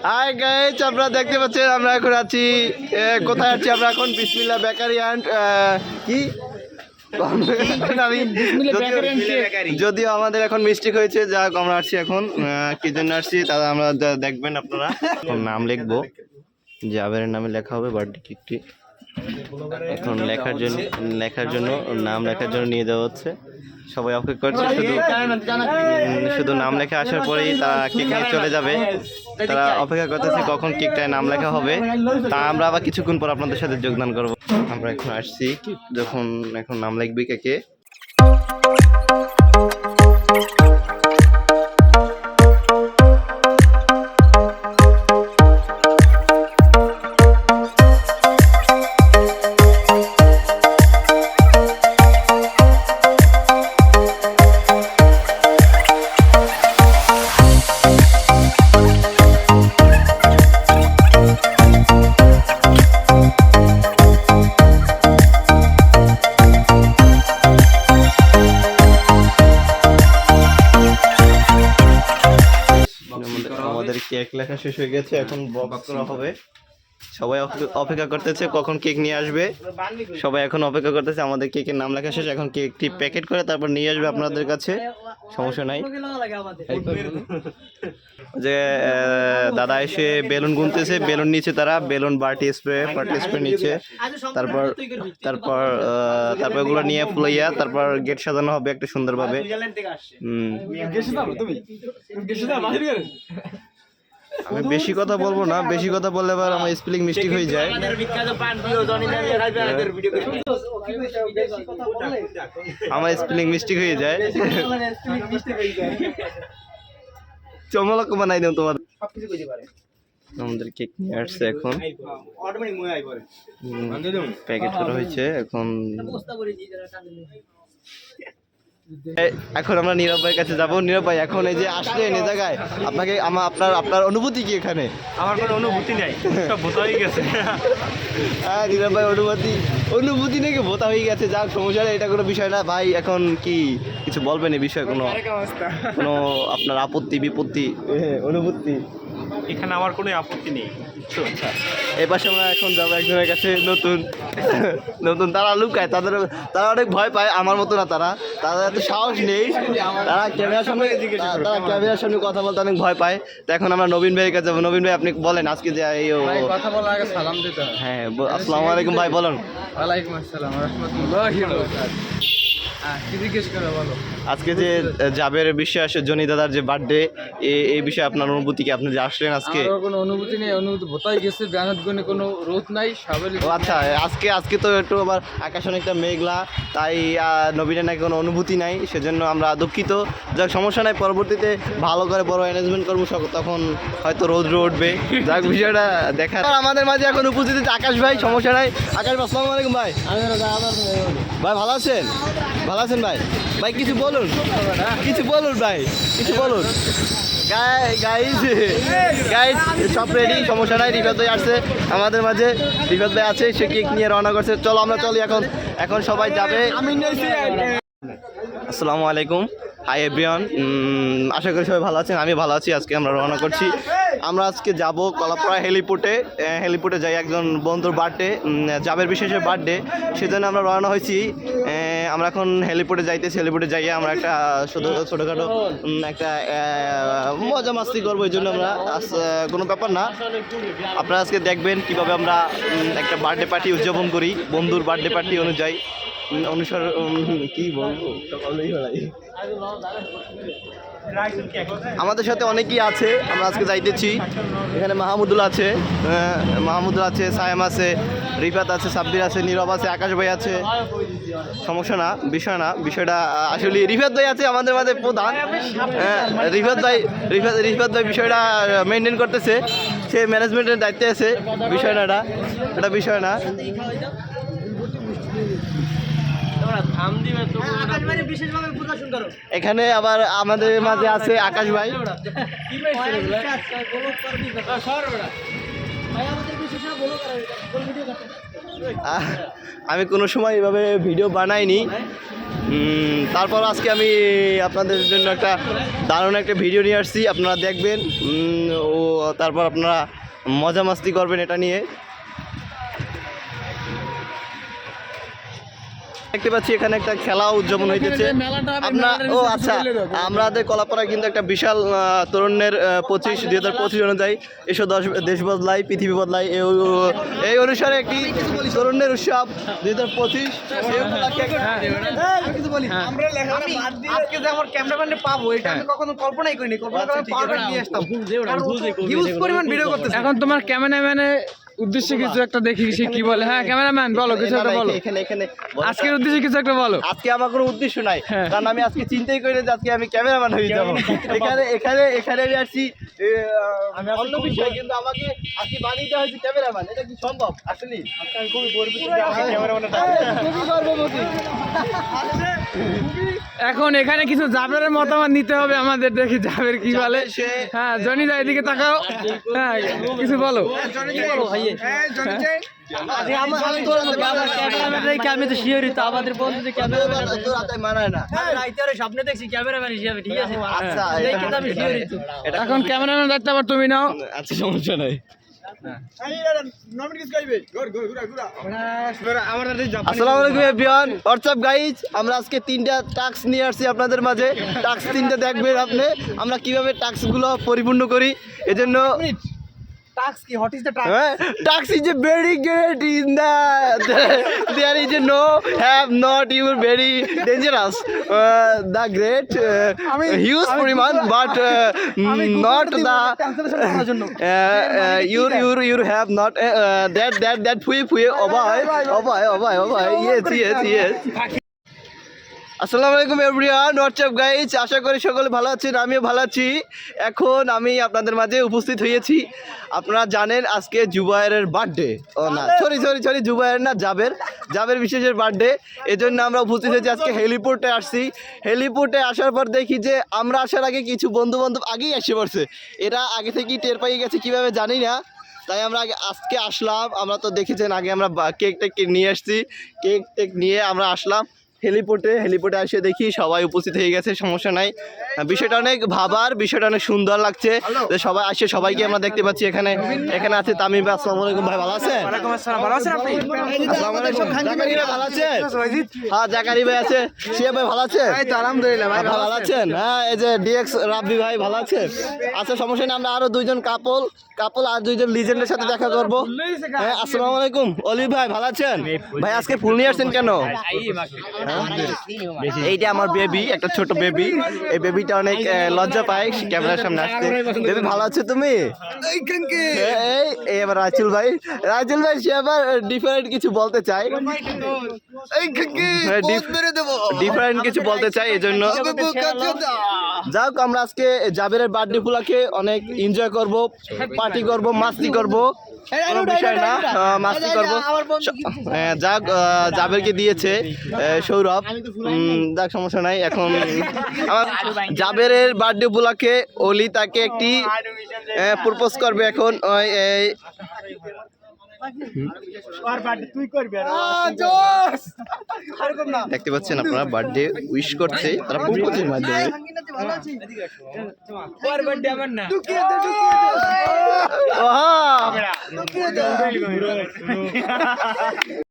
Hi guys, আপনারা দেখতে পাচ্ছেন আমরা এখন আছি কোথায় আছি আমরা এখন বিসমিল্লাহ বেকারি অ্যান্ড কি যদিও আমাদের এখন মিস্টেক হয়েছে, যাক আমরা আসছি এখন কি জন্য আসছি তা আমরা দেখবেন আপনারা। নাম লিখবো, জাবেরের নামে লেখা হবে বার্থডে কেকটি। এখন লেখার জন্য নাম লেখার জন্য নিয়ে যাওয়া হচ্ছে। সবাই অপেক্ষা করছে, শুধু নাম লেখা আসার পরেই তারা কেক নিয়ে চলে যাবে। তারা অপেক্ষা করতেছে কখন কেকটায় নাম লেখা হবে, তা আমরা আবার কিছুক্ষণ পর আপনাদের সাথে যোগদান করব। আমরা এখন আসছি যখন এখন নাম লিখবি কেকে। আমাদের কেক লেখা শেষ হয়ে গেছে, এখন বক্স করা হবে। সবাই অপেক্ষা করতেছে কখন কেক নিয়ে আসবে। সবাই এখন অপেক্ষা করতেছে, আমাদের কেকের নাম লেখা শেষ, এখন কেকটি প্যাকেট করে তারপর নিয়ে আসবে আপনাদের কাছে। সমস্যা নাই। যে দাদা এসে বেলুন গুনতেছে, বেলুন নিচে তারা বেলুন পার্টি স্প্রে নিচে, তারপর তারপর তারপর এগুলো নিয়ে ফুলাইয়া তারপর গেট সাজানো হবে একটা সুন্দরভাবে। আমি বেশি কথা বলবো না, বেশি কথা বললে আবার আমার স্পেলিং মিস্টেক হয়ে যায়। আমার স্পেলিং মিস্টেক হয়ে যায়। চমলক বানাই দেব তোমার। আমাদের কেক নিয়ে আসছে, এখন প্যাকেট করা হয়েছে। এখন আমরা নীরব ভাইয়ের কাছে যাবো। নীরব ভাই, এখন এই যে আসলেন এই জায়গায়, আপনাকে আপনার অনুভূতি কি এখানে? আমার কোনো অনুভূতি নাই, সব ভোতা হয়ে গেছে। হ্যাঁ নীরব ভাই, অনুভূতি নাকি ভোতা হয়ে গেছে। যাক সমস্যা নেই, এটা কোনো বিষয় না ভাই। এখন কি কিছু বলবেন এই বিষয়ে? কোনো আপনার আপত্তি বিপত্তি অনুভূতি? এখানে আমার কোনো আপত্তি নেই। আচ্ছা, এই পাশে আমরা এখন যাবো একজনের কাছে, নতুন তারা লুকায়, তারা অনেক ভয় পায়, আমার মতো না। তাদের এত সাহস নেই, তারা ক্যামেরার সামনে কথা বলতে অনেক ভয় পায়। তো এখন আমরা নবীন ভাইয়ের কাছে যাবো। নবীন ভাই, আপনি বলেন আজকে যে এই কথা বলার আগে সালাম দিতে হয়। হ্যাঁ, আসসালামু আলাইকুম ভাই, বলুন। ওয়ালাইকুম আসসালাম ওয়া রাহমাতুল্লাহি ওয়া বারাকাতুহু। কি জিজ্ঞেস করে বলো? আজকে যে জাবের বিশ্বাস জনি দাদার যে বার্থডে, এই বিষয়ে আপনার অনুভূতি কি? আপনি যে আসলেন আজকে? আমার কোনো অনুভূতি নেই, অনুভূতি ভোতাই গেছে। ব্যানাত গুনে কোনো রোদ নাই, সাবেলি। আচ্ছা, আজকে তো একটু আবার আকাশ অনেকটা মেঘলা, তাই নবীনের নাকি কোনো অনুভূতি নাই, সেজন্য আমরা দুঃখিত। যাক সমস্যা নাই, পরবর্তীতে ভালো করে বড় অ্যারেঞ্জমেন্ট করবো, তখন হয়তো রৌদ্র উঠবে। যাক বিষয়টা দেখা। আমাদের মাঝে এখন উপস্থিত আকাশ ভাই, সমস্যা নাই। আকাশ ভাই, আসসালামু আলাইকুম ভাই। ভাই ভালো আছেন? ভালো আছেন ভাই? ভাই কিছু বলুন, ভাই কিছু বলুন। গাইজ সব রেডি, সমস্যা নাই। রিফাত ভাই আসছে আমাদের মাঝে, রিফাত ভাই আছে, সে কেক নিয়ে রওনা করছে। চলো আমরা চলি, এখন সবাই যাবে। আসসালামু আলাইকুম, হাই এভরিওয়ান। আশা করি সবাই ভালো আছেন, আমি ভালো আছি। আজকে আমরা রওনা করছি, আমরা আজকে যাব কলাপাড়া হেলিপোর্টে যাই। একজন বন্ধুর বার্থডে, জাবের বিশেষের বার্থডে, সেজন্য আমরা রওনা হয়েছি। আমরা এখন হেলিপোর্টে যাইতেছি। হেলিপোর্টে যাইয়া আমরা একটা ছোটোখাটো একটা মজা মাস্তি করবো, এই জন্য আমরা কোনো ব্যাপার না। আপনারা আজকে দেখবেন কীভাবে আমরা একটা বার্থডে পার্টি উদযাপন করি, বন্ধুর বার্থডে পার্টি কি বলবো। আমাদের সাথে অনেকেই আছে, আমরা আজকে যাইতেছি। এখানে মাহমুদুল আছে, সায়েম আছে, রিফাত আছে, সাব্বির আছে, নীরব আছে, আকাশ ভাই আছে। সমস্যা না, বিষয়টা আসলে রিফাত ভাই আছে আমাদের মাঝে প্রধান। রিফাত ভাই বিষয়টা মেনটেন করতেছে, সে ম্যানেজমেন্টের দায়িত্বে আছে। এটা বিষয় না। এখানে আবার আমাদের মাঝে আছে আকাশ ভাই। আমি কোনো সময় এভাবে ভিডিও বানাইনি, তারপর আজকে আমি আপনাদের জন্য একটা দারুণ একটা ভিডিও নিয়ে আসছি, আপনারা দেখবেন ও তারপর আপনারা মজা মাস্তি করবেন এটা নিয়ে। দেখতে পাচ্ছি এখানে একটা খেলা উদযাপন হইতেছে। আমাদের কলাপাড়ায় কিন্তু একটা বিশাল তরুণের 2025 অনুযায়ী এসো দেশ বদলাই পৃথিবী বদলাই এই অনুসারে একটি তরুণের উৎসব 2025 আজকে যে আমার ক্যামেরাম্যানে পাবো এটা আমি কখনো কল্পনাই করিনি। এখন তোমার ক্যামেরাম্যানের উদ্দেশ্যে কিছু একটা দেখি সে কি বলে। হ্যাঁ ক্যামেরাম্যান বলো কিছু একটা বলো, এখানে আজকের উদ্দেশ্যে কিছু একটা বলো। আজকে আমার কোনো উদ্দেশ্য নাই, কারণ আমি আজকে চিন্তাই করি যে আজকে আমি ক্যামেরাম্যান হয়ে যাবো। এখানে আমি আসছি অন্য বিষয়, কিন্তু আমাকে আজকে বানিয়ে দেওয়া হয়েছে ক্যামেরাম্যান। এটা কি সম্ভব? আসলে আমি খুবই গর্বিত যে আমাকে ক্যামেরাম্যান। এখন এখানে কিছু জাবেরের মতামত নিতে হবে আমাদের, দেখি জাবের কি বলে। হ্যাঁ জনিদা এদিকে তাকাও, হ্যাঁ কিছু বলো। আমি তো শিওরি তো আমাদের বন্ধু যে মানায় না। স্বপ্নে দেখছি ক্যামেরাম্যান হিসাবে, ঠিক আছে? আচ্ছা আমি শিওরি তো। এখন ক্যামেরাম্যান দায়িত্ব আবার তুমি নাও। আচ্ছা সমস্যা নাই। আসসালামু আলাইকুম এভরিওয়ান, হোয়াটসঅ্যাপ গাইজ। আমরা আজকে 3টা টাস্ক নিয়ে আসছি আপনাদের মাঝে। টাস্ক 3টা দেখবেন আপনি আমরা কিভাবে টাস্কগুলো পরিপূর্ণ করি। এজন্য টাস্ক কি? What is the task? tax is a very great in there is a no have not you very dangerous the great huge পরিমাণ but not the you have not that ফুয়ে অবাই yes আসসালামু আলাইকুম everyone, WhatsApp guys. আশা করি সকলে ভালো আছেন, আমিও ভালো আছি। এখন আমি আপনাদের মাঝে উপস্থিত হয়েছি। আপনারা জানেন আজকে জুবায়ের বার্থডে, ও না সরি জুবায়ের না, জাবের বিশেষের বার্থডে। এজন্য আমরা উপস্থিত হয়েছি আজকে হেলিপোর্টে আসছি। হেলিপোর্টে আসার পর দেখি যে আমরা আসার আগে কিছু বন্ধু বান্ধব আগেই এসে পড়ছে। এরা আগে থেকেই টের পাইয়ে গেছে কীভাবে জানি না, তাই আমরা আজকে আসলাম। আমরা তো দেখেছেন আগে আমরা কেক টেক নিয়ে আসছি, কেক টেক নিয়ে আমরা আসলাম হেলিপোর্টে এসে দেখি সবাই উপস্থিত হয়ে গেছে। সমস্যা নাই, বিষয়টা অনেক ভাবার, বিষয়টা অনেক সুন্দর লাগছে যে সবাই আসে, সবাইকে আমরা দেখতে পাচ্ছি। এখানে আছে তামিম ভাই। আসসালামু আলাইকুম ভাই, ভালো আছেন? ভালো আছেন আপনি? আসসালামু আলাইকুম। জাকারি ভাই ভালো আছেন? হ্যাঁ জাকারি ভাই আছে। শিয়া ভাই ভালো আছেন? এই তো আলহামদুলিল্লাহ ভাই ভালো আছেন। হ্যাঁ এই যে ডিএক্স রাব্বি ভাই ভালো আছেন? আচ্ছা সমস্যা নেই, আমরা আরো দুইজন কাপল আর দুইজন লিজেন্ডের সাথে দেখা করবো। হ্যাঁ আসসালামু আলাইকুম। অলিভ ভাই ভালো আছেন? ভাই আজকে ফুল নিয়ে আসছেন কেন? এইটা আমার বেবি, একটা ছোট বেবি। এই বেবিটা অনেক লজ্জা পায় ক্যামেরার সামনে আসতে। বেবি ভালো আছো তুমি? এবার রাইচুল ভাই সে আবার ডিফারেন্ট কিছু বলতে চায়, ডিফারেন্ট কিছু বলতে চাই। এজন্য যাক আমরা আজকে জাবেরের বার্থডে উপলক্ষে অনেক এনজয় করব, পার্টি করব, মাস্তি করব, কোনো বিষয় না, মাস্তি করব। যাক জাবেরকে দিয়েছে সৌরভ, যাক সমস্যা নাই। এখন আমার জাবেরের বার্থডে উপলক্ষে অলি তাকে একটি প্রপোজ করবে এখন। দেখতে পাচ্ছেন আপনারা বার্থডে উইশ করছে তারা প্রপোজের মাধ্যমে।